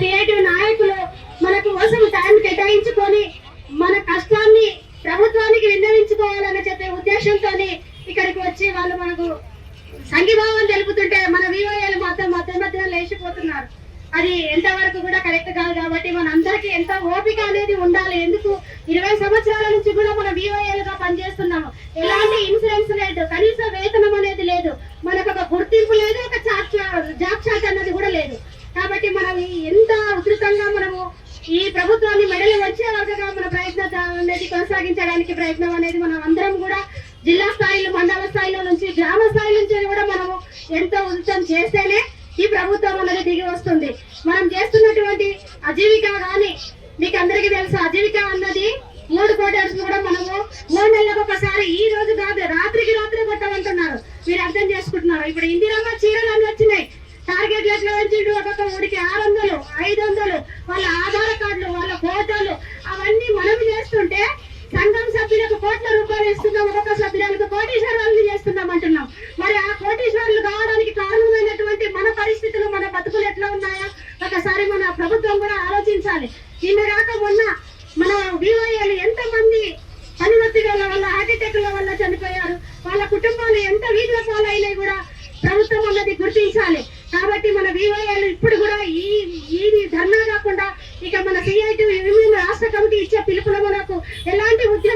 CIT నాయకులు మన కోసం టైం కేటాయించుకొని మన కష్టాన్ని ప్రభుత్వానికి విన్నవించుకోవాలని చెప్పే ఉద్దేశంతో ఇక్కడికి వచ్చి వాళ్ళు మనకు సంఘీభావం తెలుపుతుంటే మన వివోఏలు మాత్రం మధ్య లేచిపోతున్నారు. అది ఎంతవరకు కూడా కరెక్ట్ కాదు. కాబట్టి మన అందరికీ ఎంత ఓపిక అనేది ఉండాలి. ఎందుకు 20 సంవత్సరాల నుంచి కూడా మన వివోఏలుగా పనిచేస్తున్నాము. ఎలాంటి ఇన్సూరెన్స్ లేదు, కనీస వేతనం అనేది లేదు, మనకు ఒక గుర్తింపు లేదు, ఒక జాబ్ చార్ట్ అన్నది కూడా లేదు. కాబట్టి మనం ఎంత ఉధృతంగా మనము ఈ ప్రభుత్వాన్ని మెడలు వచ్చే వరకుగా మన ప్రయత్నం అనేది కొనసాగించడానికి ప్రయత్నం అనేది మనం అందరం కూడా జిల్లా స్థాయిలో, మండల స్థాయిలో నుంచి, గ్రామ స్థాయి నుంచి కూడా మనము ఎంతో ఉధృతం చేస్తేనే ఈ ప్రభుత్వం అనేది దిగి వస్తుంది. మనం చేస్తున్నటువంటి అజీవిక కానీ మీకు అందరికీ తెలుసు, అజీవిక అన్నది 3 క్వార్టర్స్ కూడా మనము 3 నెలలకు ఒకసారి, ఈ రోజు కాదు రాత్రికి రాత్రి కొట్టమంటున్నారు. మీరు అర్థం చేసుకుంటున్నారు. ఇప్పుడు ఇందిరమ్మ చీరలు అన్ని వచ్చినాయి. టార్గెట్ ఎట్లా వచ్చిండు, ఒక్కొక్క ఊరికి 600, 500, వాళ్ళ ఆధార్ కార్డులు, వాళ్ళ ఫోటోలు అవన్నీ మనం చేస్తుంటే సంఘం సభ్యులకు కోట్ల రూపాయలు ఇస్తున్నాం, ఒక్కొక్క సభ్యులకు కోటీశ్వరాలను చేస్తున్నాం అంటున్నాం. మరి ఆ కోటీశ్వరులు కావడానికి కారణమైనటువంటి మన పరిస్థితులు, మన బతుకులు ఎట్లా ఉన్నాయో ఒకసారి మన ప్రభుత్వం కూడా ఆలోచించాలి. నిన్నగాక మొన్న మన వివోఏలు ఎంతమంది పనివత్తిల వల్ల, హార్ట్ అటాక్ల వల్ల చనిపోయారు. వాళ్ళ కుటుంబాలు ఎంత వీధుల పాలైనాయి కూడా ప్రభుత్వం అన్నది గుర్తించాలి. కాబట్టి మన వివోఏలు ఇప్పుడు కూడా ఈ ధర్నా కాకుండా ఇక మన సిఐటి రాష్ట్ర కమిటీ ఇచ్చే పిలుపుల మనకు ఎలాంటి ఉద్యోగ